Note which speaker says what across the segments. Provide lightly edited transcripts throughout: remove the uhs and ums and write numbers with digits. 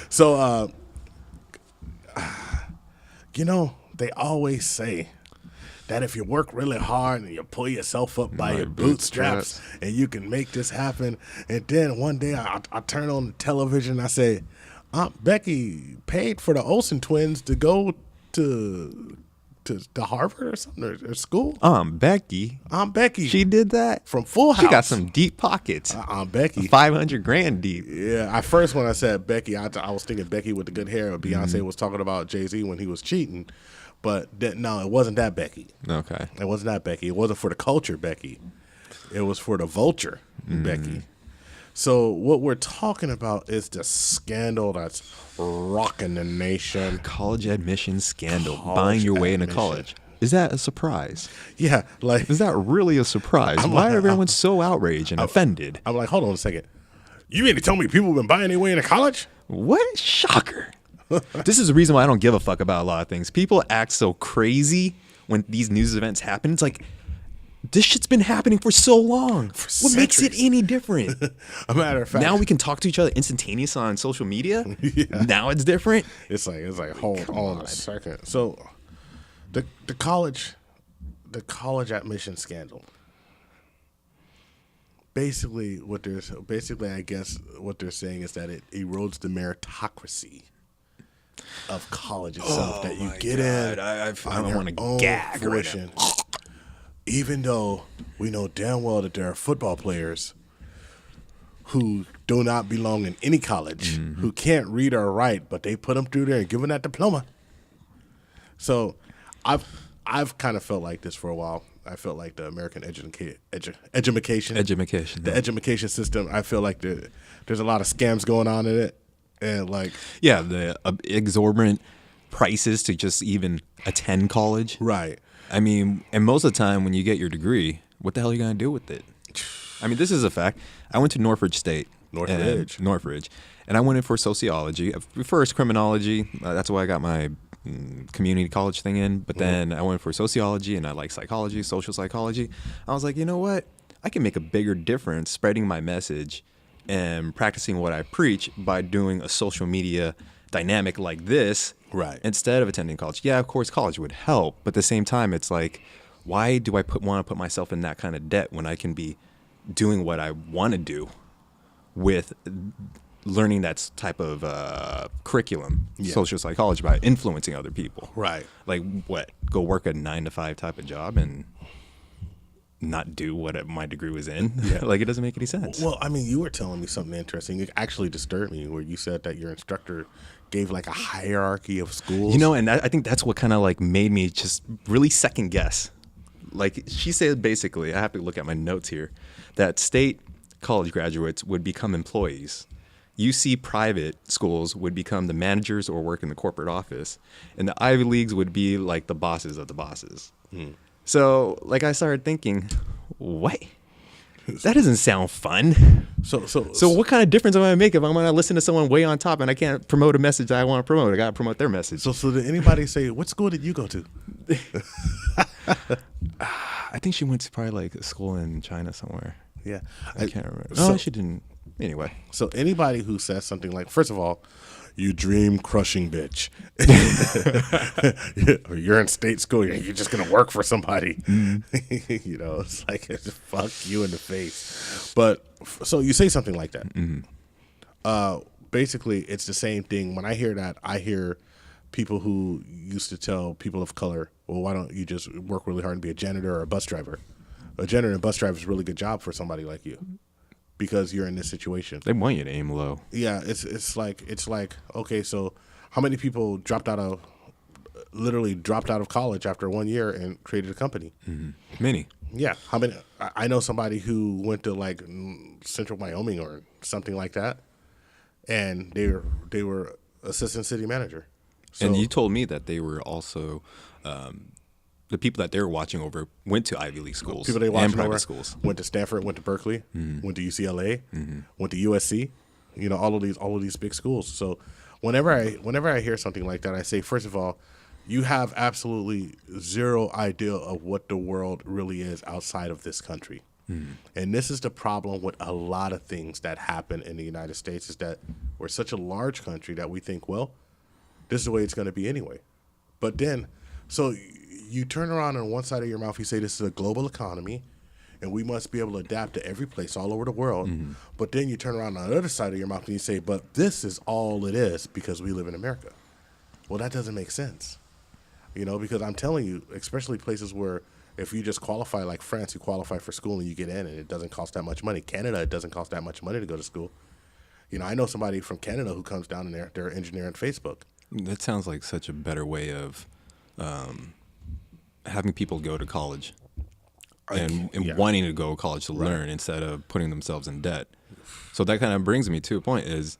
Speaker 1: So, they always say that if you work really hard and you pull yourself up by your bootstraps and you can make this happen. And then one day I turn on the television and I say, Aunt Becky paid for the Olsen twins to go to Harvard or something, or school.
Speaker 2: Aunt Becky, she did that
Speaker 1: from Full House.
Speaker 2: She got some deep pockets.
Speaker 1: Aunt Becky,
Speaker 2: $500,000 deep.
Speaker 1: Yeah, at first when I said Becky, I was thinking Becky with the good hair. Beyonce was talking about Jay-Z when he was cheating, but no, it wasn't that Becky.
Speaker 2: Okay,
Speaker 1: it wasn't that Becky. It wasn't for the culture Becky. It was for the vulture Becky. So what we're talking about is the scandal that's rocking the nation.
Speaker 2: College admission scandal. Buying your way into college. Is that a surprise?
Speaker 1: Yeah.
Speaker 2: Is that really a surprise? Why are everyone so outraged and offended?
Speaker 1: I'm like, hold on a second. You mean to tell me people have been buying their way into college?
Speaker 2: What? Shocker. This is the reason why I don't give a fuck about a lot of things. People act so crazy when these news events happen. It's like, this shit's been happening for so long. What makes it any different?
Speaker 1: A matter of fact,
Speaker 2: now we can talk to each other instantaneously on social media. Yeah. Now it's different.
Speaker 1: It's like hold on a second. So the college admission scandal. Basically, I guess what they're saying is that it erodes the meritocracy of college itself. That you get in.
Speaker 2: I don't want to gag right now.
Speaker 1: Even though we know damn well that there are football players who do not belong in any college, who can't read or write, but they put them through there and give them that diploma. So I've kind of felt like this for a while. I felt like the American education system. I feel like there's a lot of scams going on in it, and
Speaker 2: the exorbitant prices to just even attend college.
Speaker 1: Right.
Speaker 2: I mean, and most of the time when you get your degree, what the hell are you going to do with it? I mean, this is a fact. I went to Northridge State. Northridge. And I went in for sociology. First, criminology. That's why I got my community college thing in. But then I went for sociology, and I like psychology, social psychology. I was like, you know what? I can make a bigger difference spreading my message and practicing what I preach by doing a social media dynamic like this.
Speaker 1: Right.
Speaker 2: Instead of attending college. Yeah, of course, college would help. But at the same time, it's like, why do I want to put myself in that kind of debt when I can be doing what I want to do with learning that type of curriculum, social psychology, by influencing other people?
Speaker 1: Right.
Speaker 2: Like what? Go work a 9-to-5 type of job and not do what my degree was in? Yeah. Like, it doesn't make any sense.
Speaker 1: Well, I mean, you were telling me something interesting. It actually disturbed me where you said that your instructor gave like a hierarchy of schools.
Speaker 2: And I think that's what kind of like made me just really second guess. Like, she said, basically, I have to look at my notes here, that state college graduates would become employees. UC private schools would become the managers or work in the corporate office. And the Ivy Leagues would be like the bosses of the bosses. So, like, I started thinking, what? That doesn't sound fun. So what kind of difference am I going to make if I'm going to listen to someone way on top and I can't promote a message that I want to promote? I got to promote their message.
Speaker 1: So did anybody say, what school did you go to?
Speaker 2: I think she went to probably like a school in China somewhere.
Speaker 1: Yeah.
Speaker 2: I can't remember. No, she didn't. Anyway.
Speaker 1: So anybody who says something like, first of all, you dream crushing bitch. You're in state school. You're just going to work for somebody. It's like, fuck you in the face. But so you say something like that. Basically, it's the same thing. When I hear that, I hear people who used to tell people of color, well, why don't you just work really hard and be a janitor or a bus driver? A janitor and a bus driver is a really good job for somebody like you. Because you're in this situation.
Speaker 2: They want you to aim low.
Speaker 1: Yeah, it's like okay, so how many people dropped out of college after 1 year and created a company?
Speaker 2: Many.
Speaker 1: Yeah, how many? I know somebody who went to like Central Wyoming or something like that, and they were assistant city manager. So,
Speaker 2: and you told me that they were also. The people that they were watching over went to Ivy League schools and private schools.
Speaker 1: Went to Stanford, went to Berkeley, went to UCLA, went to USC. All of these big schools. So whenever I hear something like that, I say, first of all, you have absolutely zero idea of what the world really is outside of this country. And this is the problem with a lot of things that happen in the United States is that we're such a large country that we think, well, this is the way it's going to be anyway. But then, so you turn around on one side of your mouth, you say this is a global economy, and we must be able to adapt to every place all over the world. But then you turn around on the other side of your mouth and you say, but this is all it is because we live in America. Well, that doesn't make sense. Because I'm telling you, especially places where if you just qualify, like France, you qualify for school and you get in and it doesn't cost that much money. Canada, it doesn't cost that much money to go to school. I know somebody from Canada who comes down and they're engineering Facebook.
Speaker 2: That sounds like such a better way of having people go to college and wanting to go to college to learn instead of putting themselves in debt. So that kind of brings me to a point is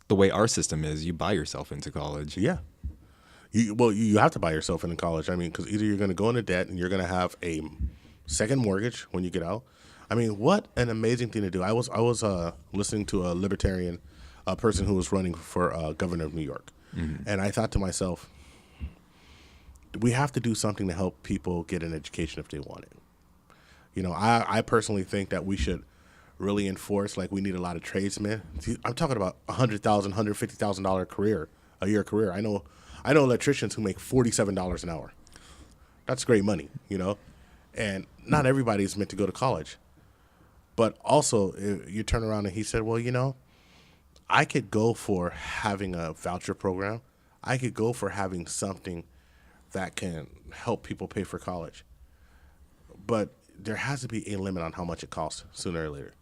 Speaker 2: the way our system is, you buy yourself into college.
Speaker 1: Yeah. You have to buy yourself into college. I mean, because either you're going to go into debt and you're going to have a second mortgage when you get out. I mean, what an amazing thing to do. I was listening to a libertarian person who was running for governor of New York. And I thought to myself, we have to do something to help people get an education if they want it. I personally think that we should really enforce, like we need a lot of tradesmen. I'm talking about $100,000, $150,000 a year career. I know electricians who make $47 an hour. That's great money, and not everybody is meant to go to college. But also, you turn around and he said, well, I could go for having a voucher program. I could go for having something that can help people pay for college. But there has to be a limit on how much it costs sooner or later.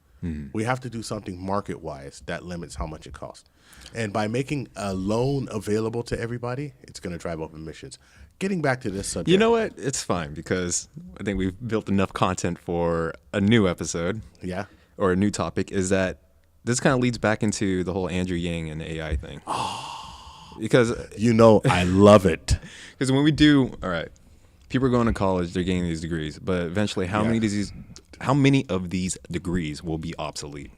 Speaker 1: We have to do something market-wise that limits how much it costs. And by making a loan available to everybody, it's going to drive up emissions. Getting back to this subject.
Speaker 2: You know what? It's fine because I think we've built enough content for a new episode.
Speaker 1: Yeah.
Speaker 2: Or a new topic is that this kind of leads back into the whole Andrew Yang and AI thing. Because
Speaker 1: I love it.
Speaker 2: Because when we do, all right, people are going to college, they're getting these degrees, but eventually how many of these degrees will be obsolete?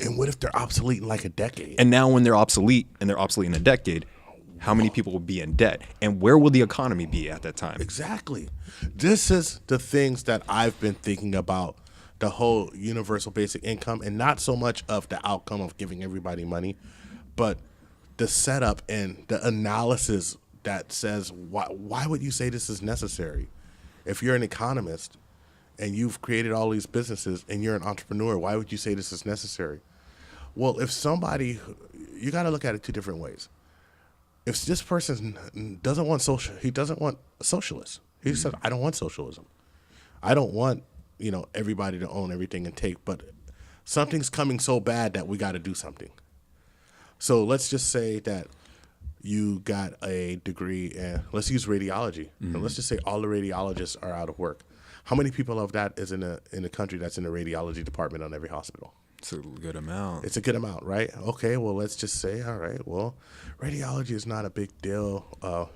Speaker 1: And what if they're obsolete in like a decade?
Speaker 2: And now when they're obsolete in a decade, how many people will be in debt? And where will the economy be at that time?
Speaker 1: Exactly. This is the things that I've been thinking about, the whole universal basic income, and not so much of the outcome of giving everybody money, but the setup and the analysis that says, why would you say this is necessary? If you're an economist and you've created all these businesses and you're an entrepreneur, why would you say this is necessary? Well, if somebody, you got to look at it two different ways. If this person doesn't want he doesn't want a socialist. He said, I don't want socialism. I don't want, everybody to own everything and take, but something's coming so bad that we got to do something. So let's just say that you got a degree in, let's use radiology. And let's just say all the radiologists are out of work. How many people of that is in a country that's in the radiology department on every hospital?
Speaker 2: It's a good amount.
Speaker 1: It's a good amount, right? Okay, well, let's just say, all right, well, radiology is not a big deal.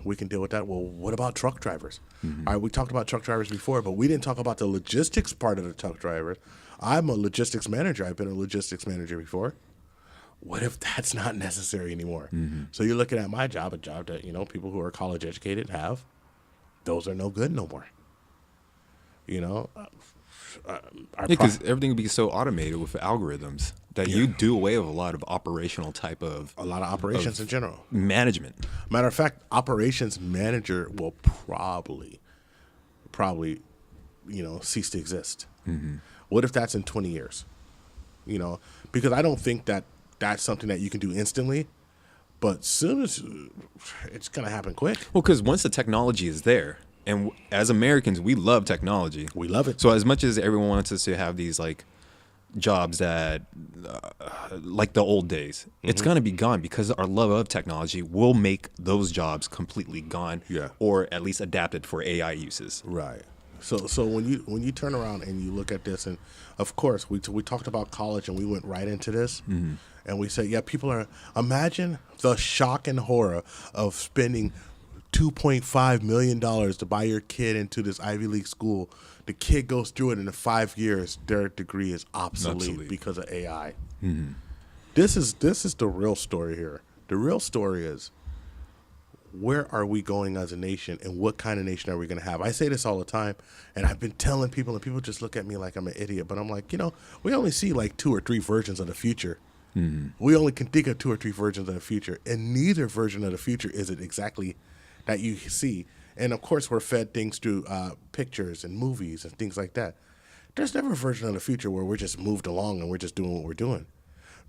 Speaker 1: We can deal with that. Well, what about truck drivers? All right, we talked about truck drivers before, but we didn't talk about the logistics part of the truck driver. I'm a logistics manager. I've been a logistics manager before. What if that's not necessary anymore? So you're looking at my job, a job that, people who are college educated have. Those are no good no more.
Speaker 2: Because everything would be so automated with algorithms that you do away with a lot of operational type of
Speaker 1: a lot of operations in general
Speaker 2: management.
Speaker 1: Matter of fact, operations manager will probably cease to exist. What if that's in 20 years? Because I don't think that that's something that you can do instantly, but soon as it's gonna happen quick.
Speaker 2: Well, because once the technology is there. And as Americans, we love technology.
Speaker 1: We love it.
Speaker 2: So as much as everyone wants us to have these jobs that, like the old days, it's going to be gone because our love of technology will make those jobs completely gone, or at least adapted for AI uses.
Speaker 1: Right. So when you turn around and you look at this, and of course we talked about college and we went right into this, and we said, imagine the shock and horror of spending $2.5 million to buy your kid into this Ivy League school. The kid goes through it, and in 5 years, their degree is obsolete because of AI. This is the real story here. The real story is, where are we going as a nation, and what kind of nation are we going to have? I say this all the time, and I've been telling people, and people just look at me like I'm an idiot. But I'm like, we only see like 2 or 3 versions of the future. We only can think of 2 or 3 versions of the future, and neither version of the future is it exactly that you see. And of course, we're fed things through pictures and movies and things like that. There's never a version of the future where we're just moved along and we're just doing what we're doing.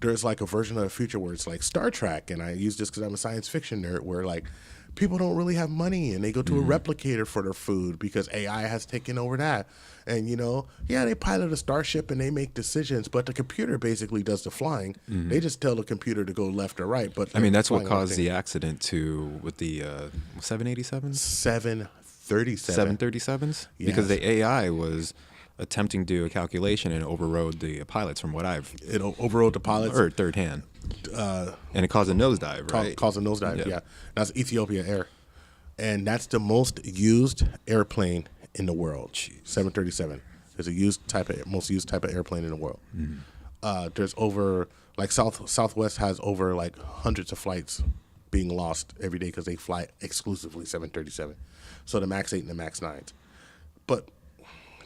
Speaker 1: There's like a version of the future where it's like Star Trek, and I use this because I'm a science fiction nerd, where like people don't really have money and they go to a replicator for their food because AI has taken over that. And, they pilot a starship and they make decisions, but the computer basically does the flying. They just tell the computer to go left or right. But
Speaker 2: I mean, that's what caused the accident with the 787s?
Speaker 1: 737.
Speaker 2: 737s?
Speaker 1: Yes.
Speaker 2: Because the AI was attempting to do a calculation and overrode the pilots from what
Speaker 1: It overrode the pilots.
Speaker 2: Or third hand. And it caused a nosedive, right?
Speaker 1: Caused a nosedive, yeah. That's Ethiopia Air. And that's the most used airplane in the world. 737 is most used type of airplane in the world. There's over, like Southwest has over like hundreds of flights being lost every day because they fly exclusively 737. So the MAX 8 and the MAX 9s. But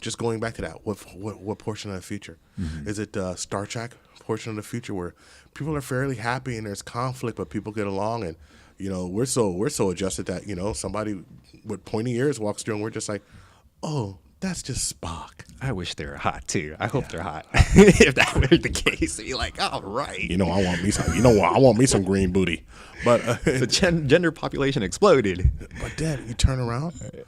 Speaker 1: just going back to that, what portion of the future? Is it the Star Trek portion of the future where people are fairly happy and there's conflict, but people get along, and we're so adjusted that somebody with pointy ears walks through and we're just like, oh, that's just Spock.
Speaker 2: I wish they were hot too. I hope they're hot. If that were the case, be like, all right.
Speaker 1: I want me some. I want me some green booty. But
Speaker 2: the gender population exploded.
Speaker 1: But then you turn around.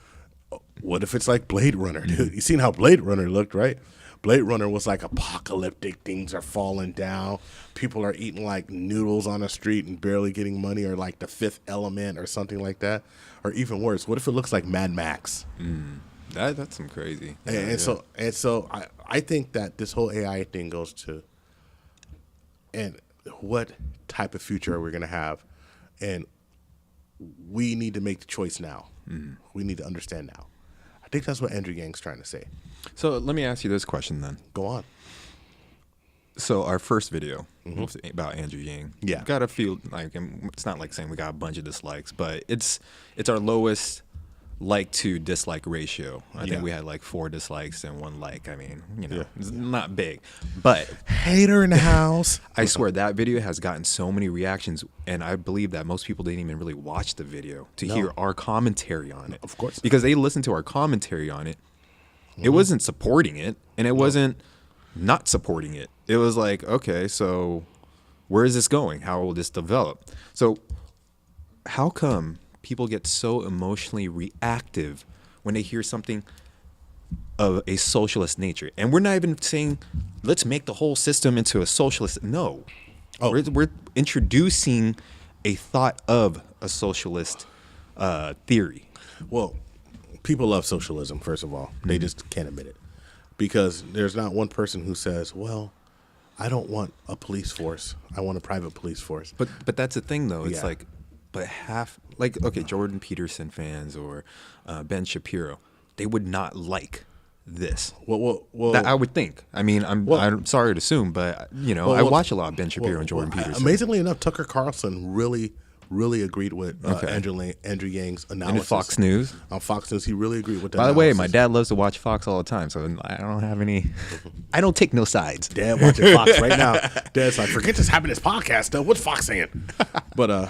Speaker 1: What if it's like Blade Runner, dude? You seen how Blade Runner looked, right? Blade Runner was like apocalyptic. Things are falling down. People are eating like noodles on the street and barely getting money, or like The Fifth Element or something like that. Or even worse, what if it looks like Mad Max?
Speaker 2: That's some crazy.
Speaker 1: So I think that this whole AI thing goes to, and what type of future are we going to have? And we need to make the choice now. We need to understand now. I think that's what Andrew Yang's trying to say.
Speaker 2: So let me ask you this question then.
Speaker 1: Go on.
Speaker 2: So our first video about Andrew Yang,
Speaker 1: Yeah,
Speaker 2: got a few, like, it's not like saying we got a bunch of dislikes, but it's our lowest like to dislike ratio. I think we had like 4 dislikes and 1 like. I mean, it's not big, but
Speaker 1: hater in the house.
Speaker 2: I swear that video has gotten so many reactions, and I believe that most people didn't even really watch the video to hear our commentary on it.
Speaker 1: Of course,
Speaker 2: because they listened to our commentary on it. It wasn't supporting it, and it wasn't not supporting it. It was like, okay, so where is this going? How will this develop? So how come people get so emotionally reactive when they hear something of a socialist nature? And we're not even saying, let's make the whole system into a socialist. No. We're introducing a thought of a socialist theory.
Speaker 1: Well, people love socialism, first of all. They just can't admit it. Because there's not one person who says, well, I don't want a police force. I want a private police force.
Speaker 2: But that's the thing, though. It's like, but okay, Jordan Peterson fans or Ben Shapiro, they would not like this.
Speaker 1: Well,
Speaker 2: that I would think. I mean, I'm sorry to assume, but I watch a lot of Ben Shapiro and Jordan Peterson.
Speaker 1: Amazingly enough, Tucker Carlson really agreed with Andrew Yang's analysis.
Speaker 2: And Fox News.
Speaker 1: On Fox News, he really agreed with that.
Speaker 2: By the way, my dad loves to watch Fox all the time, so I don't have any. I don't take no sides.
Speaker 1: Dad watching Fox right now. Dad's like, forget this happiness podcast stuff. What's Fox saying? But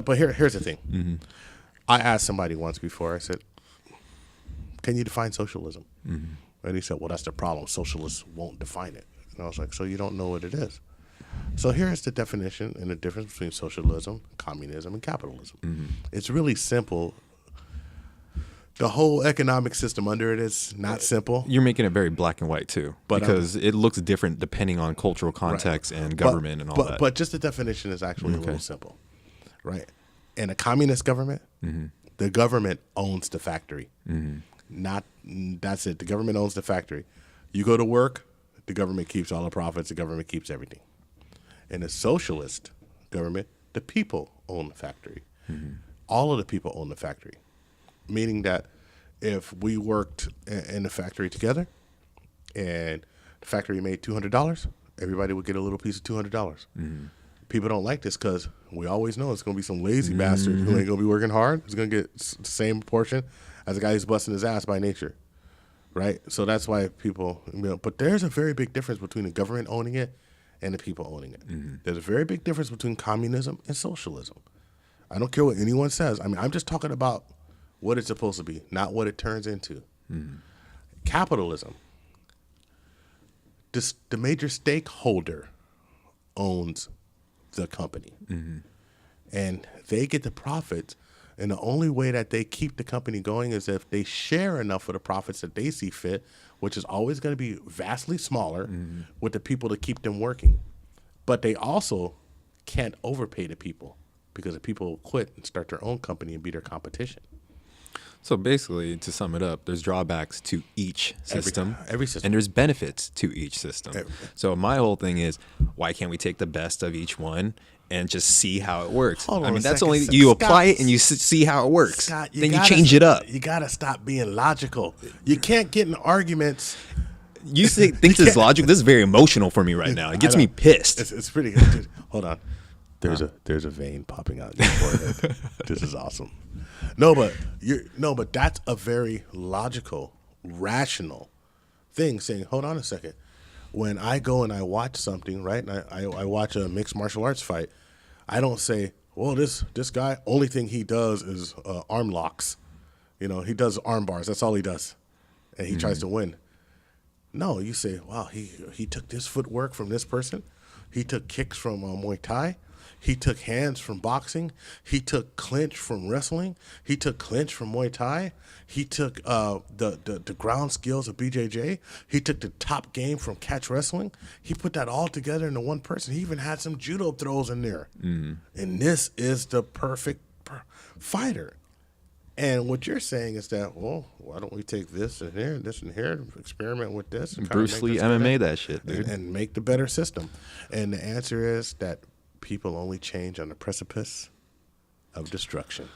Speaker 1: but here's the thing. I asked somebody once before. I said, "Can you define socialism?" And he said, "Well, that's the problem. Socialists won't define it." And I was like, "So you don't know what it is?" So here's the definition and the difference between socialism, communism, and capitalism. It's really simple. The whole economic system under it is not simple.
Speaker 2: You're making it very black and white too, because it looks different depending on cultural context and government and all that.
Speaker 1: But just the definition is actually a little simple, right? In a communist government, the government owns the factory. That's it. The government owns the factory. You go to work, the government keeps all the profits. The government keeps everything. In a socialist government, the people own the factory. All of the people own the factory, meaning that if we worked in the factory together and the factory made $200, everybody would get a little piece of $200. People don't like this because we always know it's going to be some lazy bastard who ain't going to be working hard. Who's going to get the same portion as a guy who's busting his ass by nature, right? So that's why people, but there's a very big difference between the government owning it and the people owning it. There's a very big difference between communism and socialism. I don't care what anyone says. I mean, I'm just talking about what it's supposed to be, not what it turns into. Capitalism. The major stakeholder owns the company. And they get the profits. And the only way that they keep the company going is if they share enough of the profits that they see fit, which is always going to be vastly smaller with the people to keep them working. But they also can't overpay the people because the people will quit and start their own company and be their competition.
Speaker 2: So basically, to sum it up, there's drawbacks to each system.
Speaker 1: Every system.
Speaker 2: And there's benefits to each system. So my whole thing is, why can't we take the best of each one and just see how it works? I mean, that's only, you apply it and you see how it works.
Speaker 1: Scott,
Speaker 2: then you change it up.
Speaker 1: You got to stop being logical. You can't get in arguments.
Speaker 2: You think this is logical? This is very emotional for me right now. It gets me pissed.
Speaker 1: It's pretty good. Dude, hold on. There's a vein popping out in your forehead. This is awesome. No, but that's a very logical, rational thing. Saying, hold on a second. When I go and I watch something, right, and I watch a mixed martial arts fight, I don't say, well, this guy, only thing he does is arm locks. He does arm bars. That's all he does, and he tries to win. No, you say, wow, he took this footwork from this person. He took kicks from Muay Thai. He took hands from boxing. He took clinch from wrestling. He took clinch from Muay Thai. He took the ground skills of BJJ. He took the top game from catch wrestling. He put that all together into one person. He even had some judo throws in there. And this is the perfect fighter. And what you're saying is that, well, why don't we take this and here, experiment with this. And
Speaker 2: Bruce Lee MMA that shit, dude.
Speaker 1: And make the better system. And the answer is that people only change on the precipice of destruction.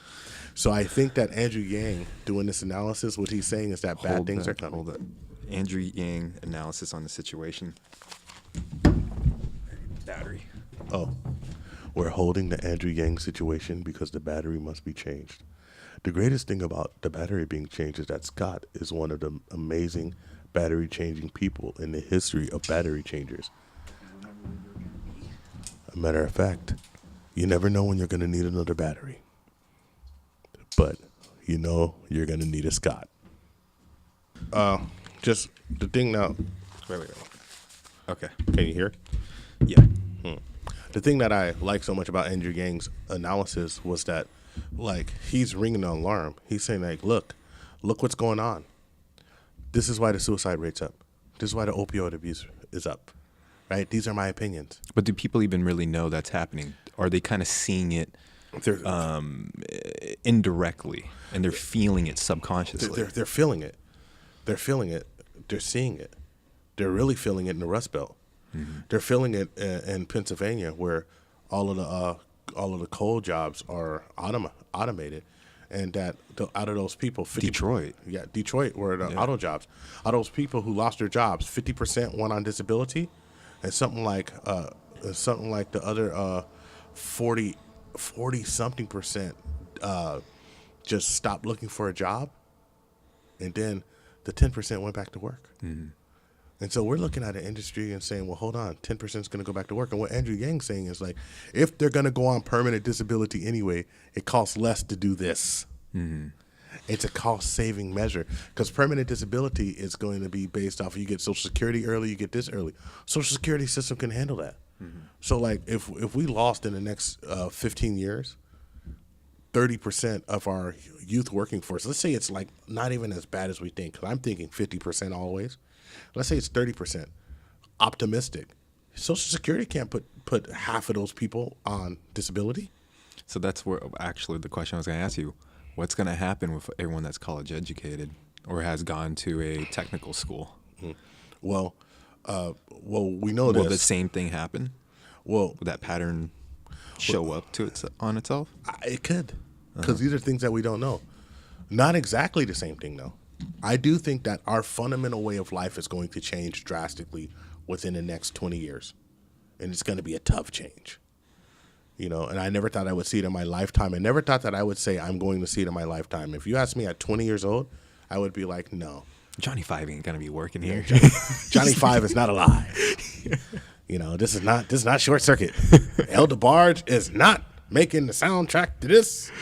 Speaker 1: So I think that Andrew Yang doing this analysis, what he's saying is that bad things are coming.
Speaker 2: Hold up. Andrew Yang analysis on the situation. Battery.
Speaker 1: Oh, we're holding the Andrew Yang situation because the battery must be changed. The greatest thing about the battery being changed is that Scott is one of the amazing battery changing people in the history of battery changers. A matter of fact, you never know when you're going to need another battery. But you know you're going to need a Scott. Just the thing now.
Speaker 2: Wait. Okay.
Speaker 1: Can you hear?
Speaker 2: Yeah.
Speaker 1: The thing that I like so much about Andrew Yang's analysis was that, like, he's ringing the alarm. He's saying, like, look what's going on. This is why the suicide rate's up. This is why the opioid abuse is up. Right? These are my opinions.
Speaker 2: But do people even really know that's happening? Are they kind of seeing it indirectly, and they're feeling it subconsciously?
Speaker 1: They're feeling it. They're feeling it. They're seeing it. They're really feeling it in the Rust Belt. They're feeling it in Pennsylvania, where all of the coal jobs are automated, and that out of those people, 50,
Speaker 2: Detroit,
Speaker 1: where the auto jobs, out of those people who lost their jobs, 50% went on disability, and something like the other 40 something percent just stopped looking for a job, and then the 10% went back to work. And so we're looking at an industry and saying, well, hold on, 10% is going to go back to work. And what Andrew Yang's saying is, like, if they're going to go on permanent disability anyway, it costs less to do this. It's a cost-saving measure, because permanent disability is going to be based off of, you get Social Security early, you get this early. Social Security system can handle that. So, like, if we lost in the next 15 years, 30% of our youth working force, let's say it's, like, not even as bad as we think, because I'm thinking 50% always. Let's say it's 30%. Optimistic. Social Security can't put half of those people on disability.
Speaker 2: So that's where actually the question I was going to ask you: what's going to happen with everyone that's college educated or has gone to a technical school?
Speaker 1: Well, we know this.
Speaker 2: Will the same thing happen?
Speaker 1: Will
Speaker 2: that pattern show up to on itself?
Speaker 1: It could, because these are things that we don't know. Not exactly the same thing, though. I do think that our fundamental way of life is going to change drastically within the next 20 years. And it's going to be a tough change. You know, and I never thought I would see it in my lifetime. I never thought that I would say I'm going to see it in my lifetime. If you asked me at 20 years old, I would be like, no.
Speaker 2: Johnny Five ain't gonna be working here.
Speaker 1: Johnny Five is not alive. You know, this is not Short Circuit. El DeBarge is not making the soundtrack to this.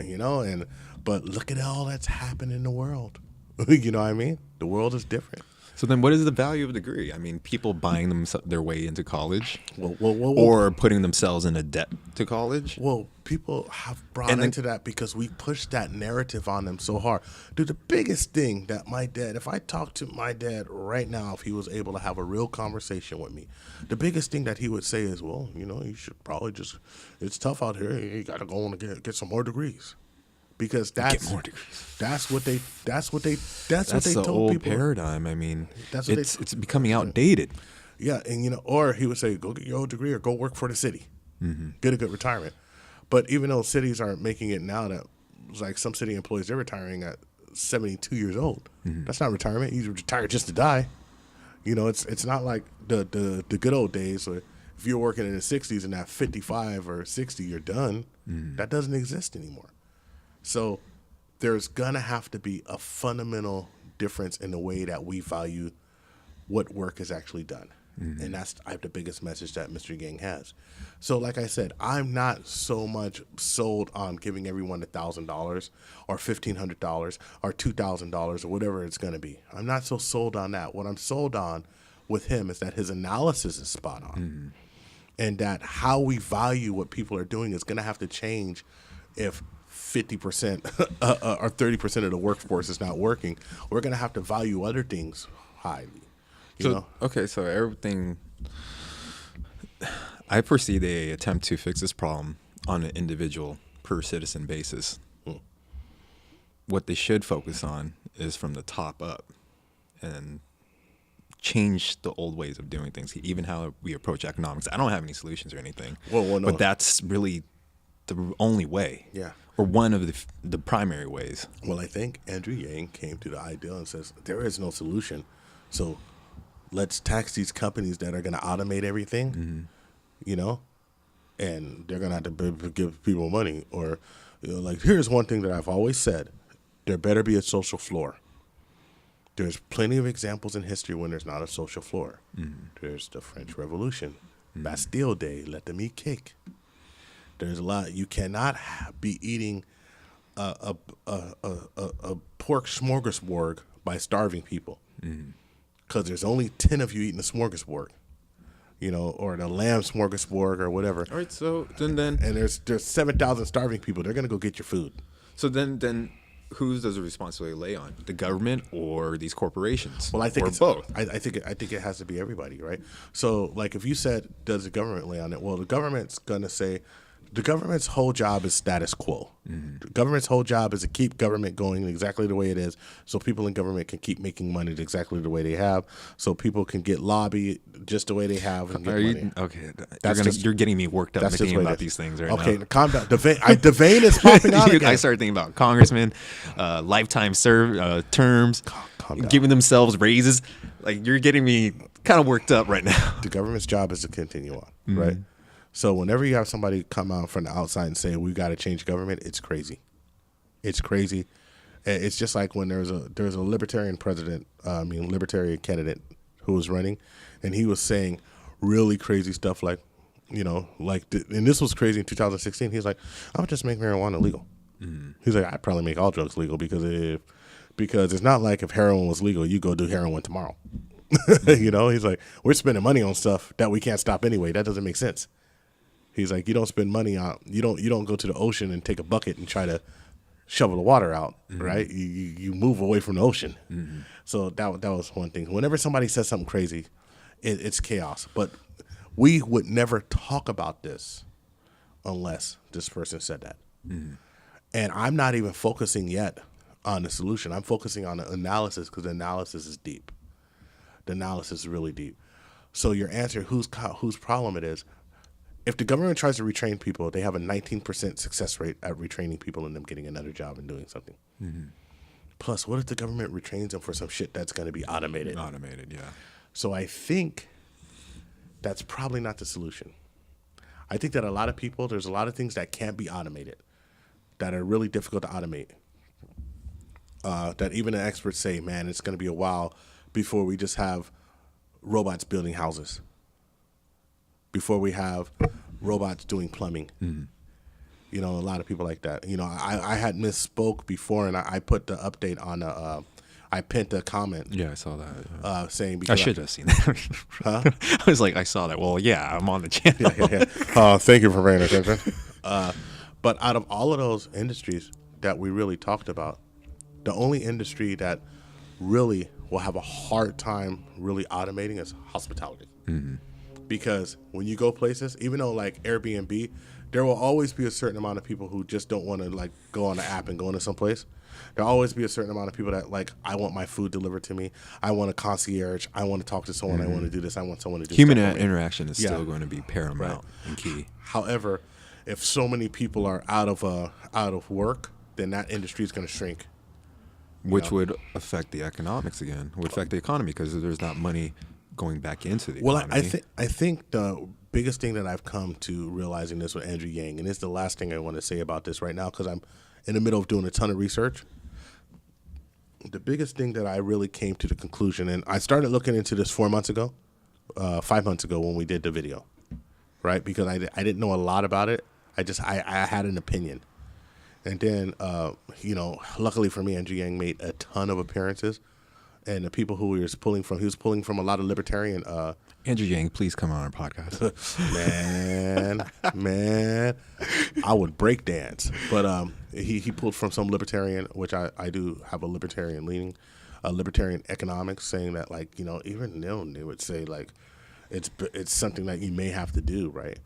Speaker 1: You know, but look at all that's happened in the world. You know what I mean? The world is different.
Speaker 2: So then what is the value of a degree? I mean, people buying their way into college
Speaker 1: Well,
Speaker 2: or putting themselves in a debt to college.
Speaker 1: Well, people have brought into that because we pushed that narrative on them so hard. Dude, the biggest thing that my dad, if I talked to my dad right now, if he was able to have a real conversation with me, the biggest thing that he would say is, well, you know, you should probably just, it's tough out here. You got to go and get some more degrees. Because that's what they told
Speaker 2: the old
Speaker 1: people.
Speaker 2: Paradigm. I mean, it's becoming outdated.
Speaker 1: Yeah, and you know, or he would say, go get your old degree or go work for the city, get a good retirement. But even though cities are making it now that like some city employees they're retiring at 72 years old, that's not retirement. You retire just to die. You know, it's not like the good old days where if you're working in the 60s and at 55 or 60 you're done. That doesn't exist anymore. So there's going to have to be a fundamental difference in the way that we value what work is actually done. And that's the biggest message that Mr. Gang has. So like I said, I'm not so much sold on giving everyone $1,000 or $1,500 or $2,000 or whatever it's going to be. I'm not so sold on that. What I'm sold on with him is that his analysis is spot on. And that how we value what people are doing is going to have to change if 50% or 30% of the workforce is not working. We're going to have to value other things highly. You know?
Speaker 2: Okay, so everything, I foresee they attempt to fix this problem on an individual per citizen basis. What they should focus on is from the top up and change the old ways of doing things, even how we approach economics. I don't have any solutions or anything,
Speaker 1: no.
Speaker 2: But that's really the only way.
Speaker 1: Yeah.
Speaker 2: Or one of the primary ways.
Speaker 1: Well, I think Andrew Yang came to the idea and says, there is no solution. So let's tax these companies that are going to automate everything, you know, and they're going to have to give people money. Or, you know, like, here's one thing that I've always said. There better be a social floor. There's plenty of examples in history when there's not a social floor. There's the French Revolution, Bastille Day, let them eat cake. There's a lot. You cannot be eating a pork smorgasbord by starving people, because there's only 10 of you eating the smorgasbord, you know, or the lamb smorgasbord or whatever.
Speaker 2: All right, so then
Speaker 1: and there's 7,000 starving people. They're gonna go get your food.
Speaker 2: So then who does the responsibility lay on? The government or these corporations?
Speaker 1: Well, I think
Speaker 2: or
Speaker 1: it's
Speaker 2: both.
Speaker 1: I think it has to be everybody, right? So, like, if you said, does the government lay on it? Well, the government's gonna say. The government's whole job is status quo. The government's whole job is to keep government going exactly the way it is, so people in government can keep making money exactly the way they have, so people can get lobby just the way they have and get money.
Speaker 2: Okay, you're getting me worked up thinking about these things right now.
Speaker 1: Okay, calm down. The vein is popping out again.
Speaker 2: I started thinking about congressmen, lifetime terms, giving themselves raises. Like, you're getting me kind of worked up right now.
Speaker 1: The government's job is to continue on, right? So whenever you have somebody come out from the outside and say, we got to change government, it's crazy. It's crazy. It's just like when there's a libertarian libertarian candidate who was running, and he was saying really crazy stuff like, you know, and this was crazy in 2016. He's like, I would just make marijuana legal. He's like, I'd probably make all drugs legal because it's not like if heroin was legal, you go do heroin tomorrow. You know, he's like, we're spending money on stuff that we can't stop anyway. That doesn't make sense. He's like, you don't spend money on, you don't go to the ocean and take a bucket and try to shovel the water out, right? You move away from the ocean. So that was one thing. Whenever somebody says something crazy, it's chaos. But we would never talk about this unless this person said that. And I'm not even focusing yet on the solution. I'm focusing on the analysis, because the analysis is deep. The analysis is really deep. So your answer, whose problem it is, if the government tries to retrain people, they have a 19% success rate at retraining people and them getting another job and doing something. Plus, what if the government retrains them for some shit that's going to be automated?
Speaker 2: Automated, yeah.
Speaker 1: So I think that's probably not the solution. I think that a lot of people, there's a lot of things that can't be automated, that are really difficult to automate. That even the experts say, man, it's going to be a while before we just have robots building houses, before we have robots doing plumbing. You know, a lot of people like that. You know, I had misspoke before, and I put the update on the. I pinned the comment.
Speaker 2: Yeah, I saw that.
Speaker 1: Saying
Speaker 2: I
Speaker 1: because
Speaker 2: should have seen that.
Speaker 1: Huh?
Speaker 2: I was like, I saw that. Well, yeah, I'm on the channel.
Speaker 1: Thank you for paying attention. But out of all of those industries that we really talked about, the only industry that really will have a hard time really automating is hospitality. Because when you go places, even though like Airbnb, there will always be a certain amount of people who just don't want to like go on the app and go into some place. There'll always be a certain amount of people that like, I want my food delivered to me. I want a concierge. I want to talk to someone. I want to do this. I want someone to do
Speaker 2: Human
Speaker 1: stuff for me.
Speaker 2: interaction is still going to be paramount and key.
Speaker 1: However, if so many people are out of work, then that industry is going to shrink.
Speaker 2: Which would affect the economics again. Would affect the economy because there's not money going back into the economy.
Speaker 1: Well, I think the biggest thing that I've come to realizing this with Andrew Yang, and it's the last thing I want to say about this right now because I'm in the middle of doing a ton of research. The biggest thing that I really came to the conclusion, and I started looking into this 5 months ago when we did the video, right? Because I didn't know a lot about it. I had an opinion. And then, luckily for me, Andrew Yang made a ton of appearances. And the people who he was pulling from a lot of libertarian.
Speaker 2: Andrew Yang, please come on our podcast.
Speaker 1: man, I would break dance. But he pulled from some libertarian, which I do have a libertarian leaning, libertarian economics, saying that like even they would say like it's something that you may have to do, right?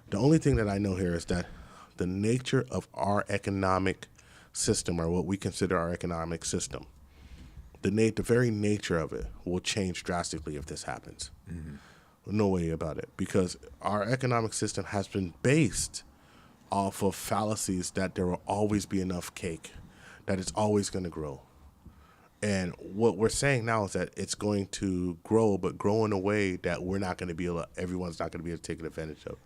Speaker 1: The only thing that I know here is that the nature of our economic system, or what we consider our economic system, the very nature of it will change drastically if this happens. No way about it, because our economic system has been based off of fallacies that there will always be enough cake, that it's always going to grow. And what we're saying now is that it's going to grow, but grow in a way that everyone's not going to be able to take advantage of.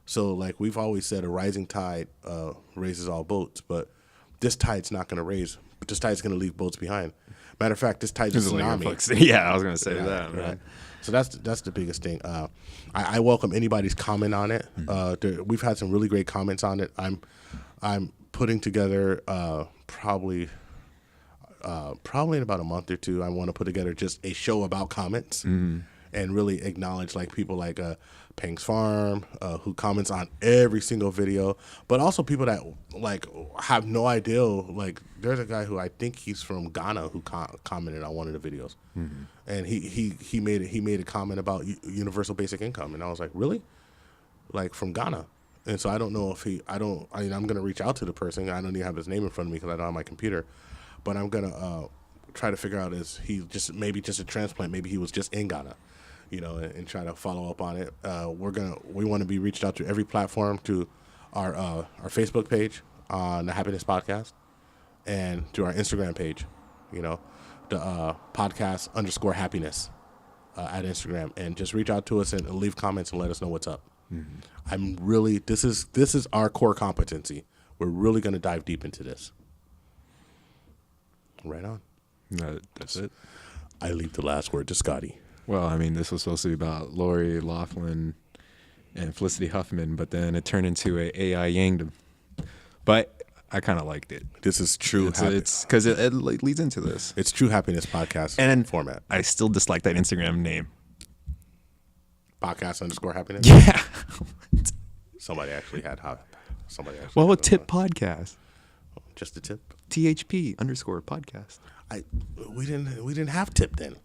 Speaker 1: So like we've always said, a rising tide raises all boats, but this tide's not going to raise, but this tide's going to leave boats behind. Matter of fact, this tide's a tsunami.
Speaker 2: Yeah, I was going to say that.
Speaker 1: Right. So that's the biggest thing. I welcome anybody's comment on it. We've had some really great comments on it. I'm putting together probably in about a month or two. I want to put together just a show about comments and really acknowledge like people like Pang's Farm, who comments on every single video, but also people that like have no idea. Like there's a guy who I think he's from Ghana who commented on one of the videos, and he made a comment about universal basic income, and I was like, really, like from Ghana. And so I don't know if I'm gonna reach out to the person. I don't even have his name in front of me because I don't have my computer, but I'm gonna try to figure out, is he just a transplant? Maybe he was just in Ghana. And try to follow up on it. We want to be reached out to every platform, to our Facebook page on the Happiness Podcast, and to our Instagram page, the podcast _happiness at Instagram, and just reach out to us and leave comments and let us know what's up. This is our core competency. We're really going to dive deep into this. Right on.
Speaker 2: That's it.
Speaker 1: I leave the last word to Scotty.
Speaker 2: Well, I mean, this was supposed to be about Laurie Loughlin and Felicity Huffman, but then it turned into a AI Yangdom. But I kind of liked it.
Speaker 1: This is true.
Speaker 2: It's because it leads into this.
Speaker 1: It's True Happiness Podcast
Speaker 2: and
Speaker 1: format.
Speaker 2: I still dislike that Instagram name.
Speaker 1: Podcast _happiness?
Speaker 2: Yeah.
Speaker 1: Somebody actually had
Speaker 2: Well, a tip podcast.
Speaker 1: Just a tip?
Speaker 2: THP _podcast.
Speaker 1: We didn't have tip then.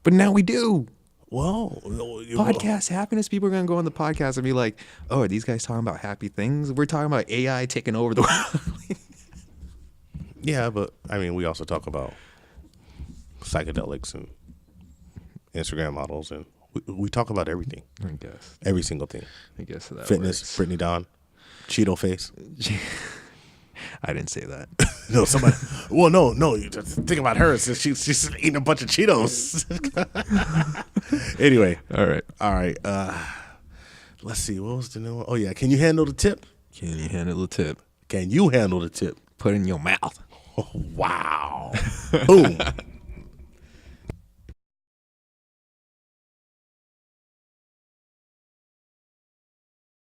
Speaker 2: But now we do.
Speaker 1: Well,
Speaker 2: podcast happiness. People are going to go on the podcast and be like, oh, are these guys talking about happy things? We're talking about AI taking over the world.
Speaker 1: Yeah, but I mean, we also talk about psychedelics and Instagram models, and we talk about everything.
Speaker 2: I guess.
Speaker 1: Every single thing.
Speaker 2: I guess that
Speaker 1: Fitness,
Speaker 2: works.
Speaker 1: Brittany Dawn, Cheeto face.
Speaker 2: I didn't say that.
Speaker 1: No, somebody. Well, no. You just think about her. She's eating a bunch of Cheetos. Anyway.
Speaker 2: All right.
Speaker 1: Let's see. What was the new one? Oh, yeah. Can you handle the tip?
Speaker 2: Can you handle the tip?
Speaker 1: Can you handle the tip?
Speaker 2: Put it in your mouth.
Speaker 1: Oh, wow. Boom.